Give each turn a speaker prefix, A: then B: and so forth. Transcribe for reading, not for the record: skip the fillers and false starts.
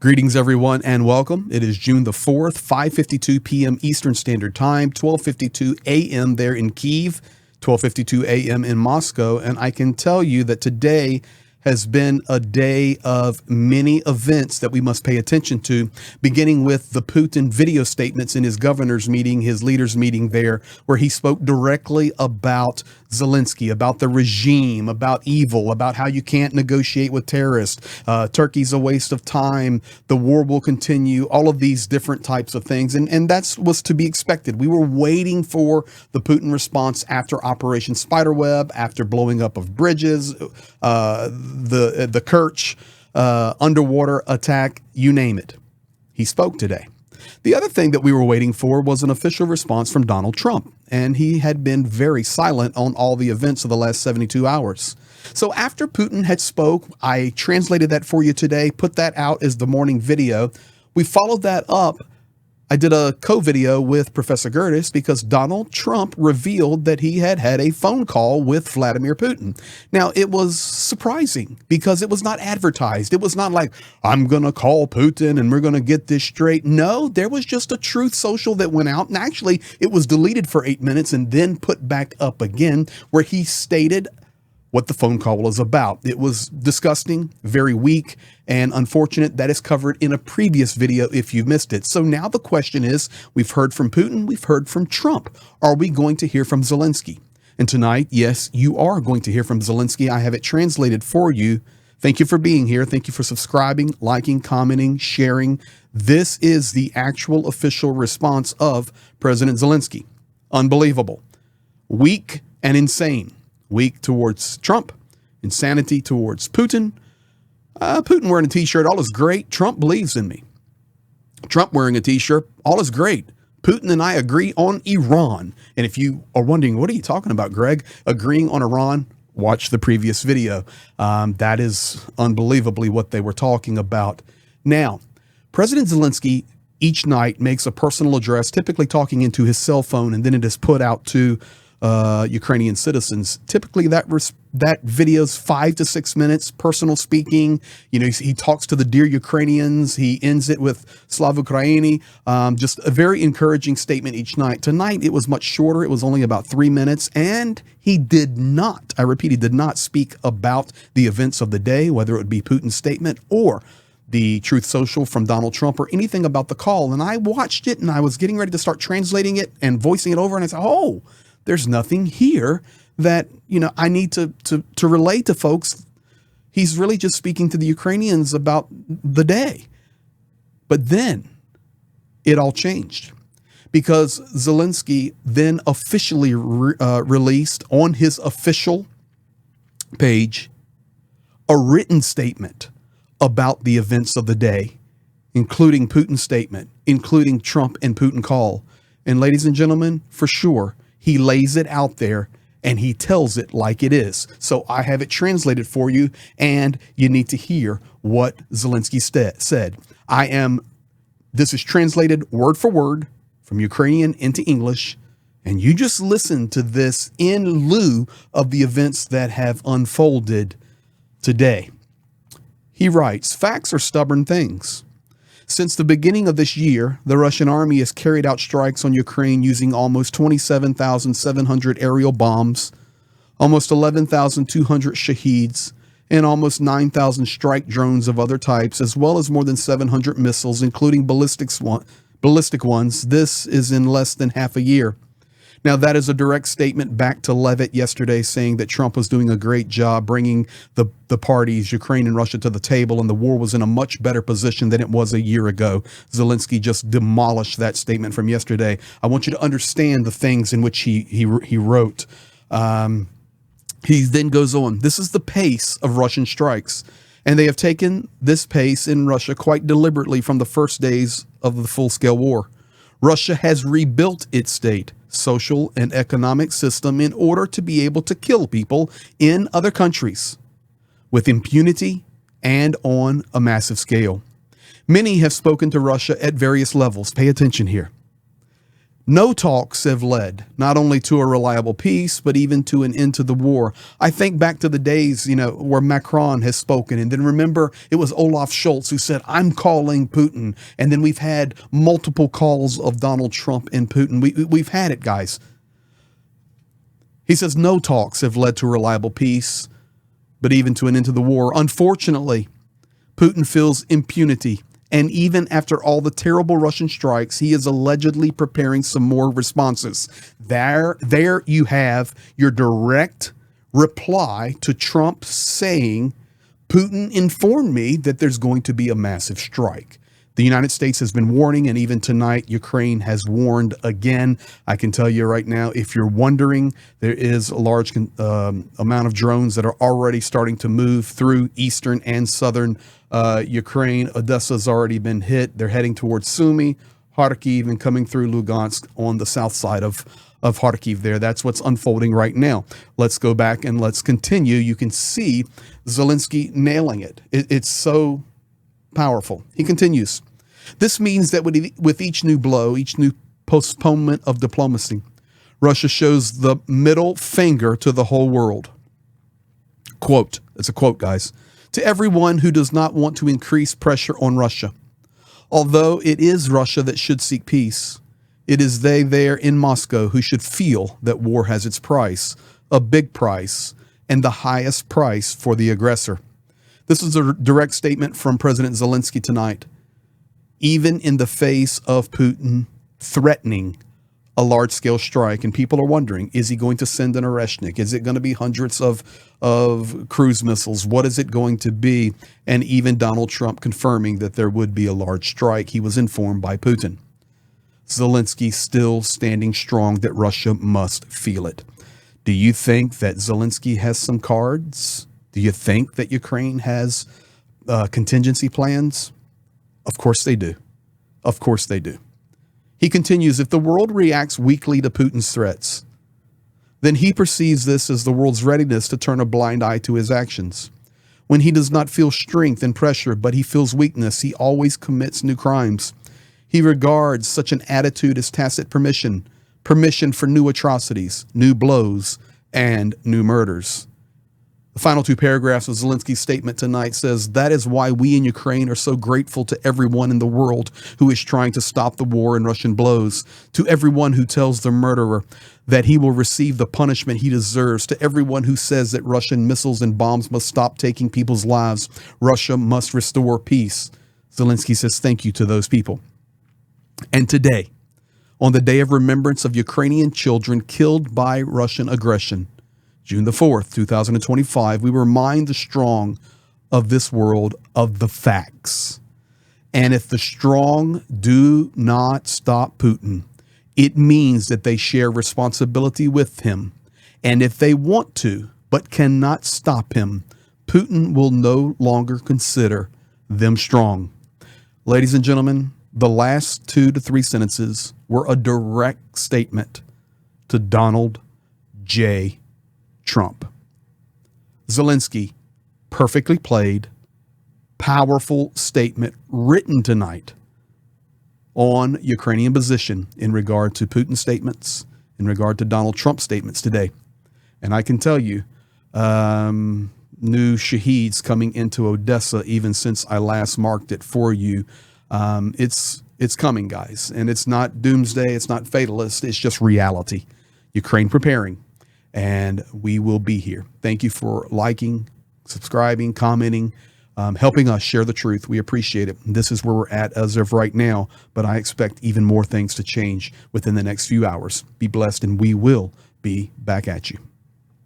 A: Greetings, everyone, and welcome. It is June the 4th, 5:52 p.m. Eastern Standard Time, 12:52 a.m. there in Kyiv, 12:52 a.m. in Moscow. And I can tell you that today has been a day of many events that we must pay attention to, beginning with the Putin video statements in his governor's meeting, his leaders' meeting there, where he spoke directly about Zelenskyy, about the regime, about evil, about how you can't negotiate with terrorists. Turkey's a waste of time. The war will continue, all of these different types of things. And that was to be expected. We were waiting for the Putin response after Operation Spiderweb, after blowing up of bridges, the Kerch underwater attack, you name it. He spoke today. The other thing that we were waiting for was an official response from Donald Trump, and he had been very silent on all the events of the last 72 hours. So after Putin had spoke, I translated that for you today, put that out as the morning video. We followed that up. I did a co-video with Professor Gertis because Donald Trump revealed that he had had a phone call with Vladimir Putin. Now, it was surprising because it was not advertised. It was not like, I'm going to call Putin and we're going to get this straight. No, there was just a Truth Social that went out. And actually, it was deleted for 8 minutes and then put back up again, where he stated what the phone call was about. It was disgusting, very weak, and unfortunate. That is covered in a previous video if you missed it. So now the question is, we've heard from Putin, we've heard from Trump. Are we going to hear from Zelenskyy? And tonight, yes, you are going to hear from Zelenskyy. I have it translated for you. Thank you for being here. Thank you for subscribing, liking, commenting, sharing. This is the actual official response of President Zelenskyy. Unbelievable. Weak and insane. Weak towards Trump, insanity towards Putin. Putin wearing a t-shirt, all is great. Trump believes in me. Trump wearing a t-shirt, all is great. Putin and I agree on Iran. And if you are wondering, what are you talking about, Greg? Agreeing on Iran? Watch the previous video. That is unbelievably what they were talking about. Now, President Zelenskyy each night makes a personal address, typically talking into his cell phone, and then it is put out to Ukrainian citizens. Typically that video's 5 to 6 minutes, personal speaking. You know, he talks to the dear Ukrainians. He ends it with Slava Ukraini. Just a very encouraging statement each night. Tonight, it was much shorter. It was only about 3 minutes. And he did not, I repeat, he did not speak about the events of the day, whether it would be Putin's statement or the Truth Social from Donald Trump or anything about the call. And I watched it and I was getting ready to start translating it and voicing it over. And I said, oh, there's nothing here that, you know, I need to relay to folks. He's really just speaking to the Ukrainians about the day. But then it all changed because Zelenskyy then officially released on his official page a written statement about the events of the day, including Putin's statement, including Trump and Putin call. And ladies and gentlemen, for sure, he lays it out there and he tells it like it is. So I have it translated for you, and you need to hear what Zelenskyy said. This is translated word for word from Ukrainian into English, and you just listen to this in lieu of the events that have unfolded today. He writes, facts are stubborn things. Since the beginning of this year, the Russian army has carried out strikes on Ukraine using almost 27,700 aerial bombs, almost 11,200 Shaheeds, and almost 9,000 strike drones of other types, as well as more than 700 missiles, including ballistic ones. This is in less than half a year. Now, that is a direct statement back to Levitt yesterday, saying that Trump was doing a great job bringing the parties, Ukraine and Russia, to the table, and the war was in a much better position than it was a year ago. Zelenskyy just demolished that statement from yesterday. I want you to understand the things in which he wrote. He then goes on, this is the pace of Russian strikes, and they have taken this pace in Russia quite deliberately from the first days of the full-scale war. Russia has rebuilt its state, social and economic system in order to be able to kill people in other countries with impunity and on a massive scale. Many have spoken to Russia at various levels. Pay attention here. No talks have led not only to a reliable peace, but even to an end to the war. I think back to the days, where Macron has spoken. And then remember, it was Olaf Scholz who said, I'm calling Putin. And then we've had multiple calls of Donald Trump and Putin. We've had it, guys. He says no talks have led to a reliable peace, but even to an end to the war. Unfortunately, Putin feels impunity. And even after all the terrible Russian strikes, he is allegedly preparing some more responses. There you have your direct reply to Trump saying, Putin informed me that there's going to be a massive strike. The United States has been warning, and even tonight, Ukraine has warned again. I can tell you right now, if you're wondering, there is a large amount of drones that are already starting to move through eastern and southern Ukraine. Odessa's already been hit. They're heading towards Sumy, Kharkiv, and coming through Lugansk on the south side of Kharkiv there. That's what's unfolding right now. Let's go back and let's continue. You can see Zelenskyy nailing it. It's so powerful. He continues. This means that with each new blow, each new postponement of diplomacy, Russia shows the middle finger to the whole world. Quote, it's a quote, guys. To everyone who does not want to increase pressure on Russia. Although it is Russia that should seek peace, it is they there in Moscow who should feel that war has its price, a big price, and the highest price for the aggressor. This is a direct statement from President Zelenskyy tonight. Even in the face of Putin threatening a large-scale strike, and people are wondering, is he going to send an Oreshnik? Is it going to be hundreds of cruise missiles? What is it going to be? And even Donald Trump confirming that there would be a large strike. He was informed by Putin. Zelenskyy still standing strong that Russia must feel it. Do you think that Zelenskyy has some cards? Do you think that Ukraine has contingency plans? Of course they do. Of course they do. He continues, if the world reacts weakly to Putin's threats, then he perceives this as the world's readiness to turn a blind eye to his actions. When he does not feel strength and pressure, but he feels weakness, he always commits new crimes. He regards such an attitude as tacit permission for new atrocities, new blows, and new murders. The final two paragraphs of Zelenskyy's statement tonight says, that is why we in Ukraine are so grateful to everyone in the world who is trying to stop the war and Russian blows, to everyone who tells the murderer that he will receive the punishment he deserves, to everyone who says that Russian missiles and bombs must stop taking people's lives. Russia must restore peace. Zelenskyy says thank you to those people. And today, on the day of remembrance of Ukrainian children killed by Russian aggression, June the 4th, 2025, we remind the strong of this world of the facts. And if the strong do not stop Putin, it means that they share responsibility with him. And if they want to, but cannot stop him, Putin will no longer consider them strong. Ladies and gentlemen, the last 2 to 3 sentences were a direct statement to Donald J. Trump. Zelenskyy, perfectly played, powerful statement written tonight on Ukrainian position in regard to Putin statements, in regard to Donald Trump statements today. And I can tell you, new shaheeds coming into Odessa, even since I last marked it for you. It's coming, guys. And it's not doomsday. It's not fatalist. It's just reality. Ukraine preparing. And we will be here. Thank you for liking, subscribing, commenting, helping us share the truth. We appreciate it. This is where we're at as of right now, but I expect even more things to change within the next few hours. Be blessed, and we will be back at you.